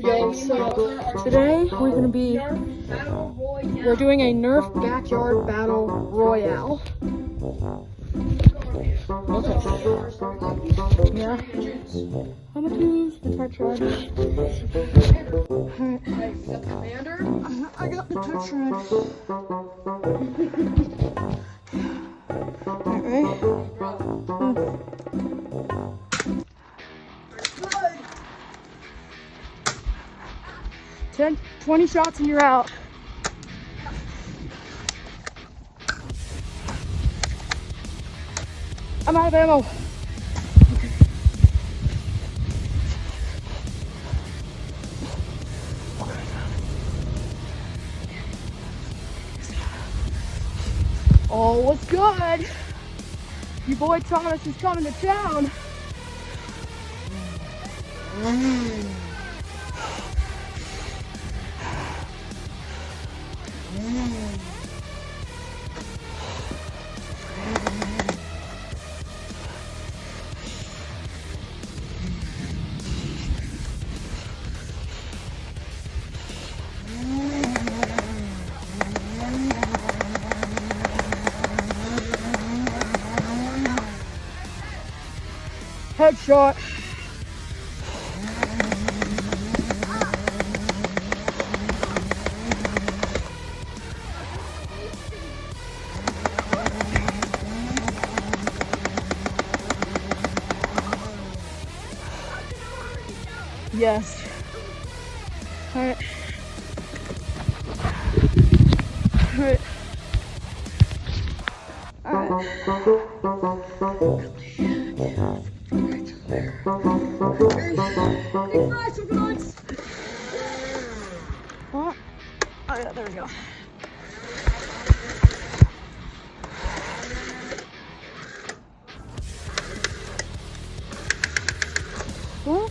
Yo, so today we're doing a Nerf backyard battle royale. Okay. Yeah. I'm gonna use the touch rod. Alright. I got the touch rod. Alright. 10, 20 shots and you're out. I'm out of ammo. Oh, what's good? Your boy Thomas is coming to town. Headshot. Yes. All right. All right. What? Oh yeah, there we go. What?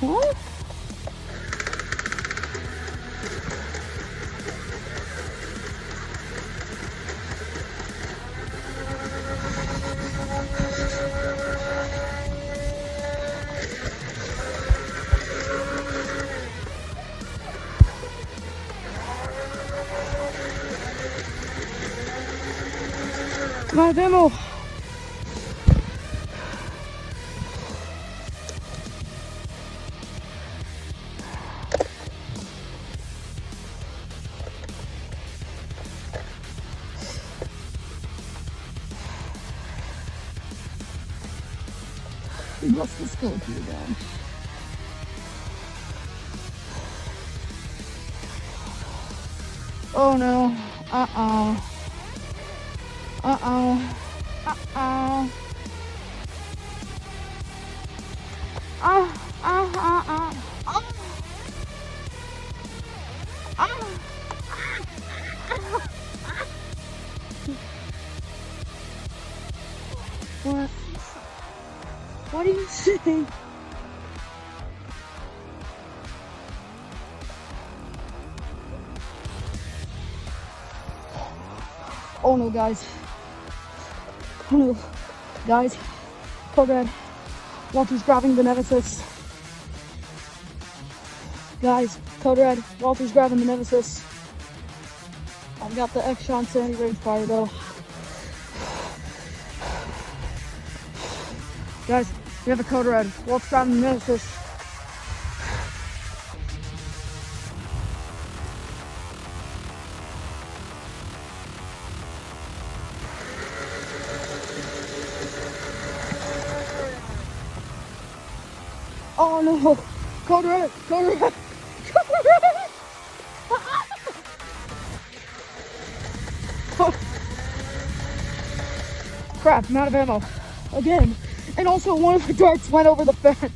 What? My demo. What's the scope here, then? Oh no. Uh-oh. Uh-oh. Uh-oh. What? What are you saying? Oh no, guys. Oh no. Guys, code red. Walter's grabbing the Nemesis. Guys, code red. Walter's grabbing the Nemesis. I've got the X-Shot Sandy range fire though. Guys, we have a code red. Walter's grabbing the Nemesis. Oh no! Code red! Code red! Code red! Oh. Crap, I'm out of ammo. Again. And also one of the darts went over the fence.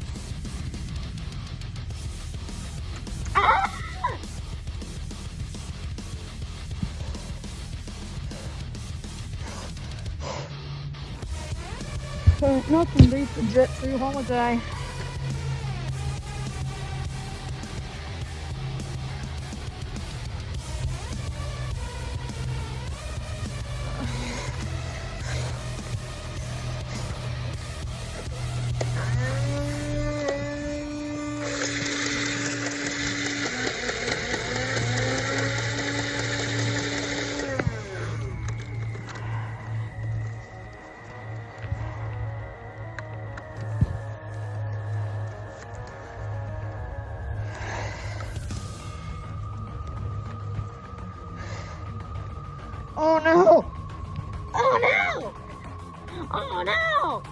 Ah! Nothing beats the Jitsu holiday. Oh no! Oh no! Oh no!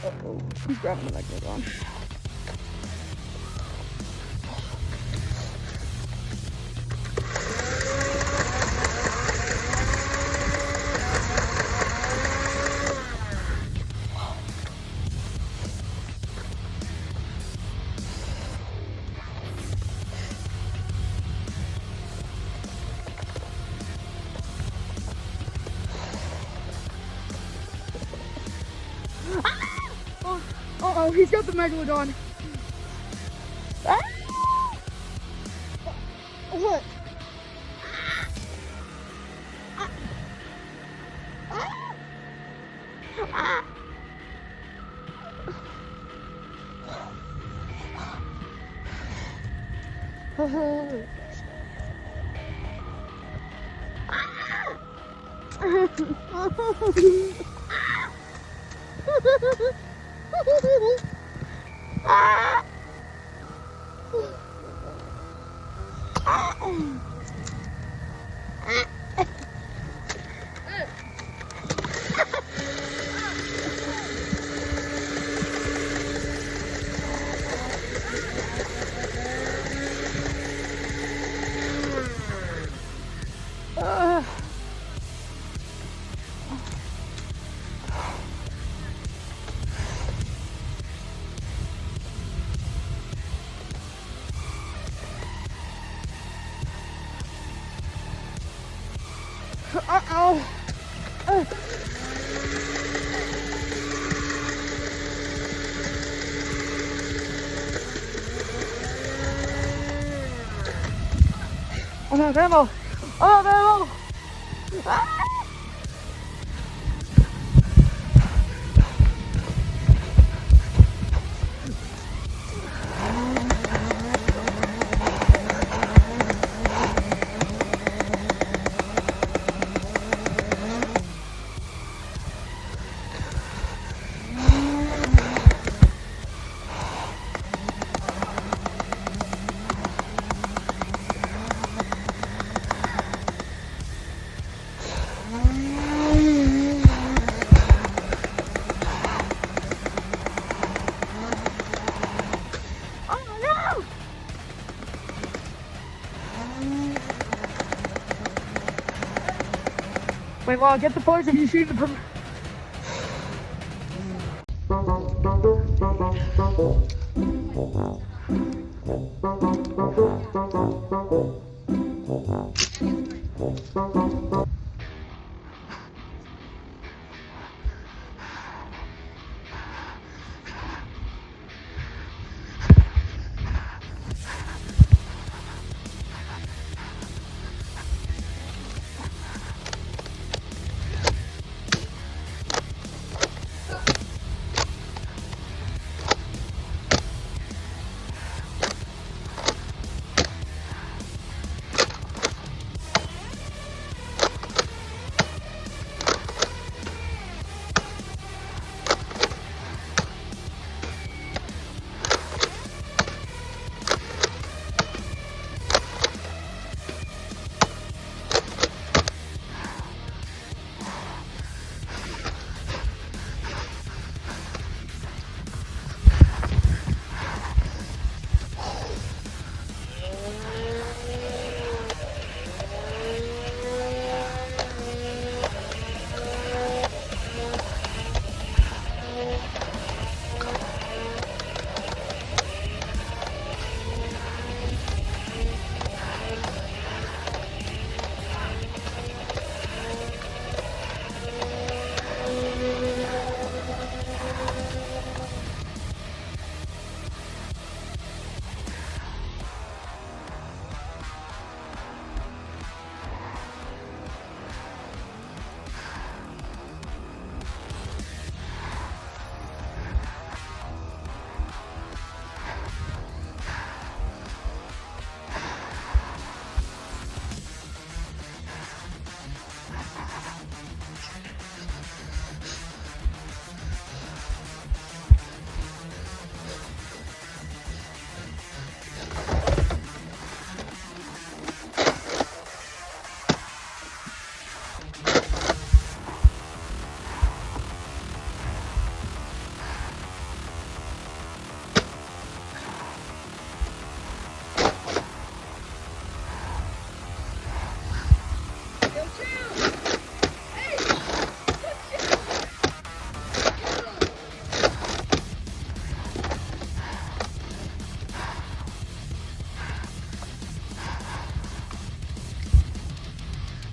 Uh-oh, he's grabbing the megalodon. Uh-oh, he's got the megalodon. Ah! What? Uh-oh. Oh no, ammo! Oh no! Ah! Wait, well, get the poison if you shoot the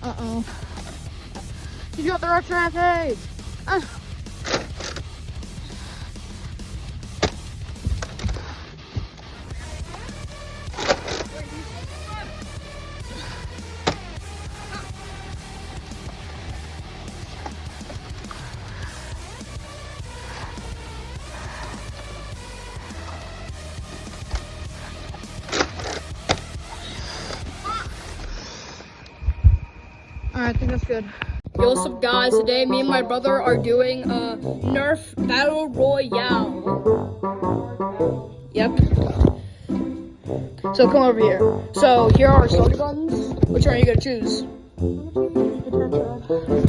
Uh-oh. You got the Rex Rampage! Alright, I think that's good. Yo, what's up guys? Today me and my brother are doing a Nerf Battle Royale. Yep. So come over here. So here are our soda guns. Which one are you gonna choose?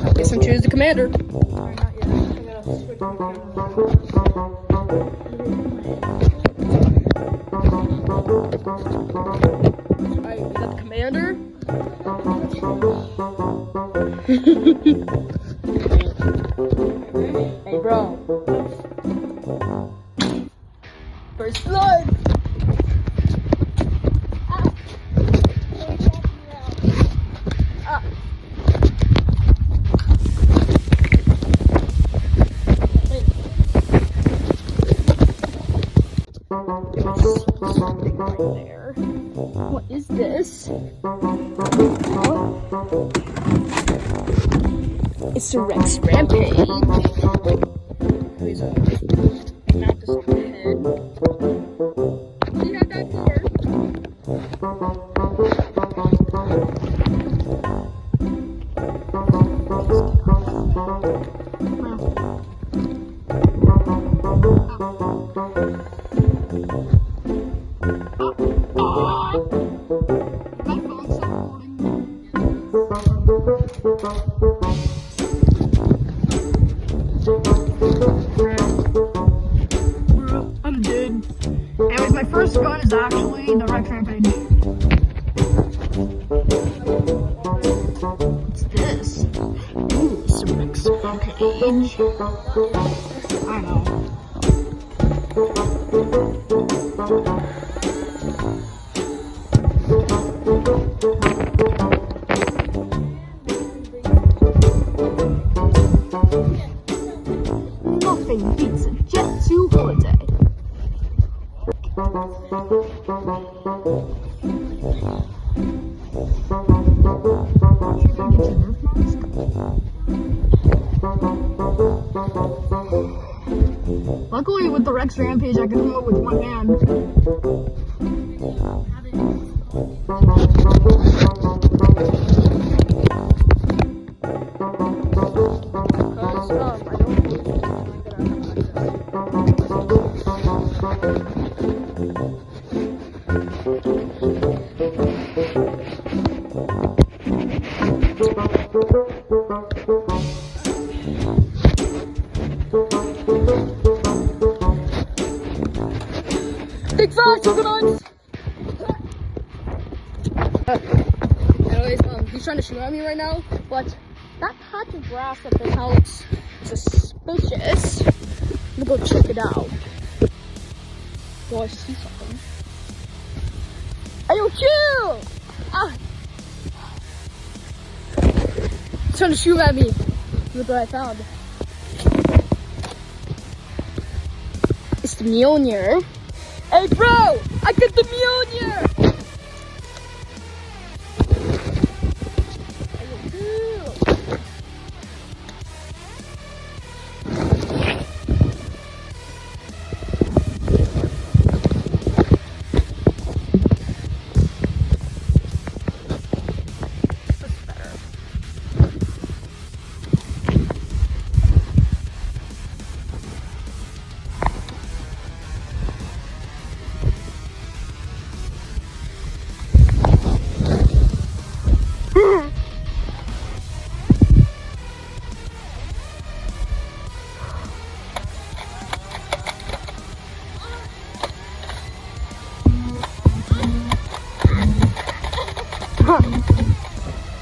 I guess I'm choose the commander. Alright, not yet. I gotta switch my Alright, we got the commander. Hey bro. First blood. Something right there. What is this? It's the Rex Rampage. Please mount this on the head. We have that board. I'm dead. Anyways, my first gun is actually the Rex Rampage. What's this? Ooh, it's the Rex Rampage. I know. Nothing beats a Jet 2 holiday. Luckily with the Rex Rampage I can do it with one hand. Big fast, guys! Anyways, he's trying to shoot at me right now, but that patch of grass at this house is suspicious. I'm gonna go check it out. Oh, I see something. Hey, yo, chill! Ah! He's trying to shoot at me. Look what I found. It's the Mjolnir. Hey bro, I get the Mjolnir!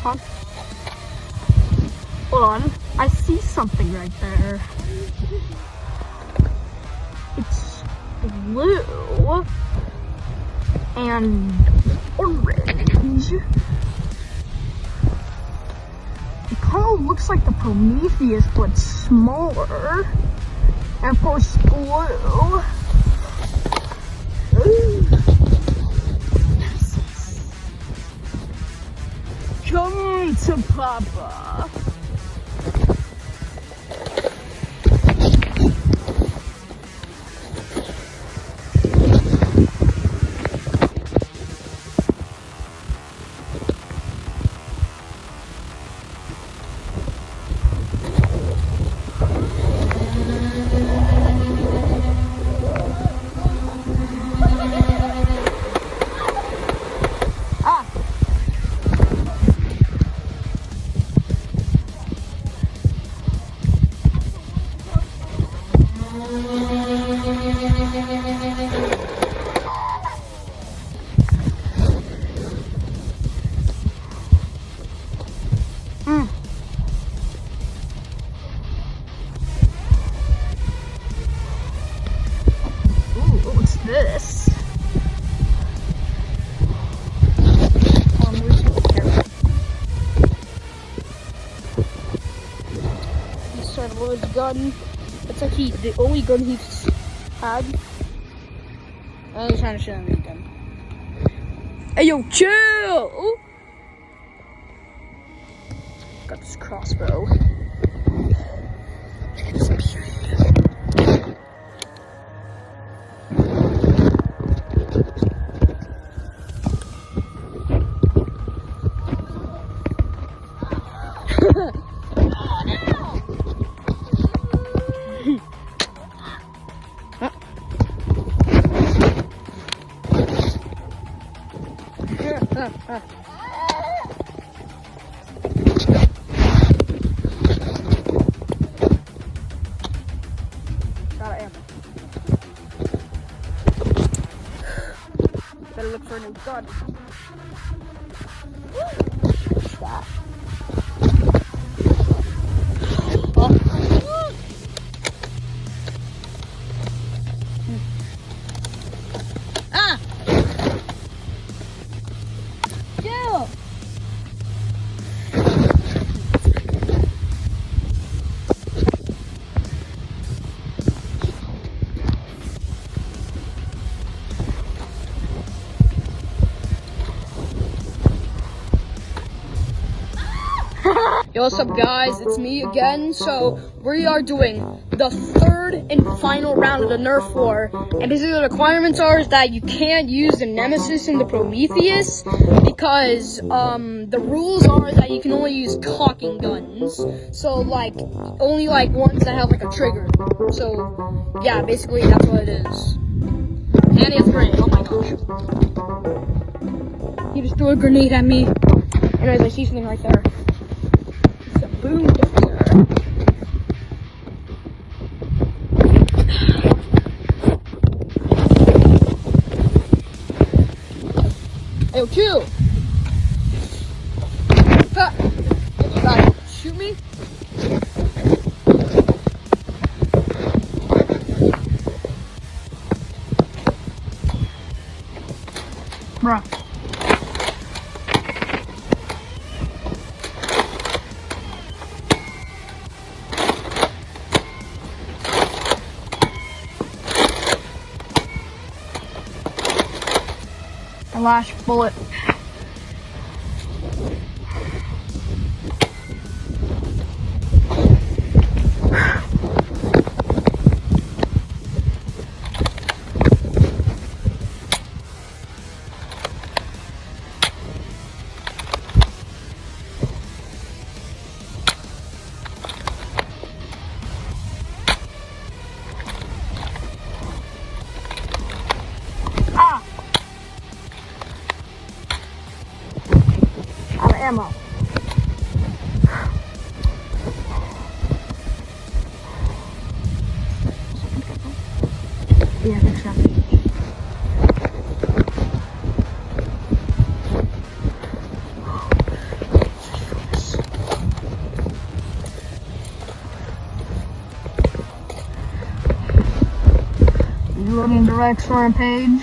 Huh? Hold on, I see something right there. It's blue and orange. kind of looks like the Prometheus, but smaller. And of course, blue. Come to Papa. This. He started with his gun. It's like the only gun he's had. I was trying to show him the gun. Hey yo, chill! Got this crossbow. Look at this beauty. Got ammo. Better look for a new gun. What's that? Yo, what's up guys, it's me again. So we are doing the third and final round of the Nerf war, and basically the requirements are is that you can't use the Nemesis and the Prometheus because the rules are that you can only use cocking guns, so like only like ones that have like a trigger. So yeah, basically that's what it is. And it's great. Oh my gosh, he just threw a grenade at me. Anyways, I see something right there. Boom dozer. Hey, chill. Ha! You gotta shoot me? Bruh. Last bullet. Ammo. Yeah, I think so. Loading direct storm page.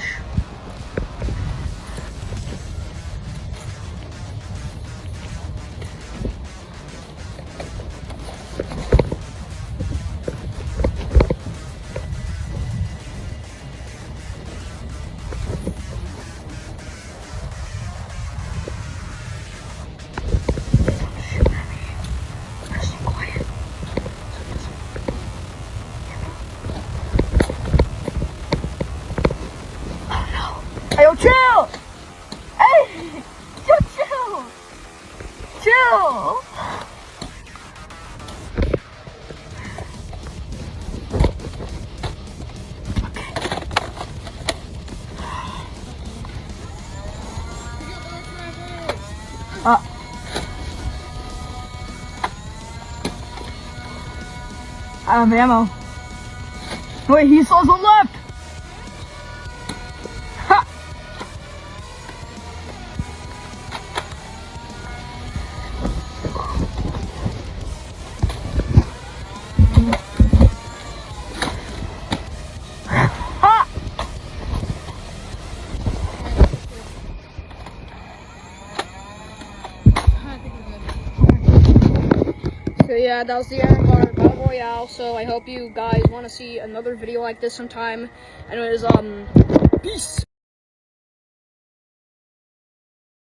kill. I have ammo. Wait, he saw some left. Ha! Ha! So yeah, that was the end of our Battle Royale. So I hope you guys want to see another video like this sometime. Anyways, peace.